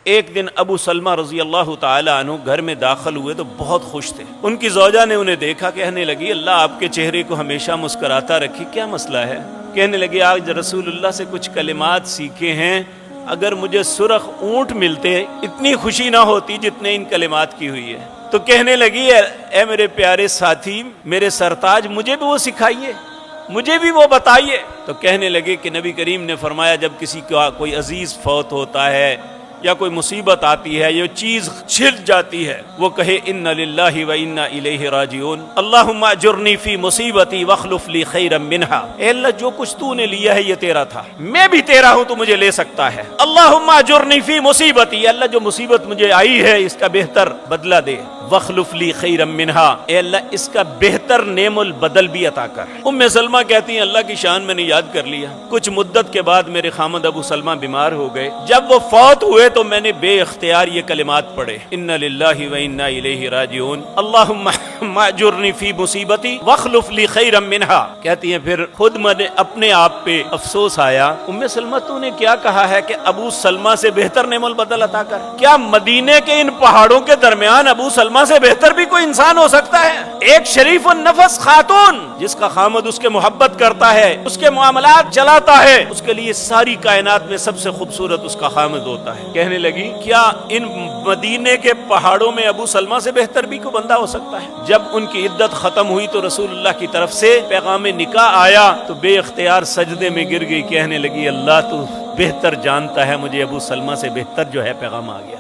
ایک دن ابو سلمہ رضی اللہ تعالی عنہ گھر میں داخل ہوئے تو بہت خوش تھے. ان کی زوجہ نے انہیں دیکھا، کہنے لگی اللہ آپ کے چہرے کو ہمیشہ مسکراتا رکھی، کیا مسئلہ ہے؟ کہنے لگی آج رسول اللہ سے کچھ کلمات سیکھے ہیں، اگر مجھے سرخ اونٹ ملتے اتنی خوشی نہ ہوتی جتنے ان کلمات کی ہوئی ہے. تو کہنے لگی اے میرے پیارے ساتھی، میرے سرتاج، مجھے بھی وہ سکھائیے، مجھے بھی وہ بتائیے. تو کہنے لگے کہ نبی کریم نے فرمایا جب کسی کا کوئی عزیز فوت ہوتا ہے یا کوئی مصیبت آتی ہے، یہ چیز چھل جاتی ہے، وہ کہے ان للہ و انا الیہ راجعون، اللہم اجرنی فی مصیبتی واخلف لی خیرا منہا. اے اللہ جو کچھ تو نے لیا ہے یہ تیرا تھا، میں بھی تیرا ہوں، تو مجھے لے سکتا ہے. اللہم اجرنی فی مصیبتی، اللہ جو مصیبت مجھے آئی ہے اس کا بہتر بدلہ دے. واخلف لی خیرا منہا، اے اللہ اس کا بہتر نعم البدل بھی عطا کر. ام سلمہ کہتی ہیں اللہ کی شان میں نے یاد کر لیا. کچھ مدت کے بعد میرے خامد ابو سلمہ بیمار ہو گئے. جب وہ فوت ہوئے تو میں نے بے اختیار یہ کلمات پڑھے، ان للہ و انا الیہ راجعون، اللہم اجرنی فی مصیبتی واخلف لی خیرا منہا. کہتی ہیں پھر خود میں اپنے آپ پہ افسوس آیا، ام سلمہ تو نے کیا کہا ہے کہ ابو سلمہ سے بہتر نعم البدل عطا کر؟ کیا مدینے کے ان پہاڑوں کے درمیان ابو سلمہ سے بہتر بھی کوئی انسان ہو سکتا ہے؟ ایک شریف النفس خاتون جس کا خامد اس کے محبت کرتا ہے، اس کے معاملات چلاتا ہے، اس کے لیے ساری کائنات میں سب سے خوبصورت اس کا خامد ہوتا ہے. کہنے لگی کیا ان مدینے کے پہاڑوں میں ابو سلمہ سے بہتر بھی کوئی بندہ ہو سکتا ہے؟ جب ان کی عدت ختم ہوئی تو رسول اللہ کی طرف سے پیغام نکاح آیا تو بے اختیار سجدے میں گر گئی، کہنے لگی اللہ تو بہتر جانتا ہے، مجھے ابو سلمہ سے بہتر جو ہے پیغام آ گیا.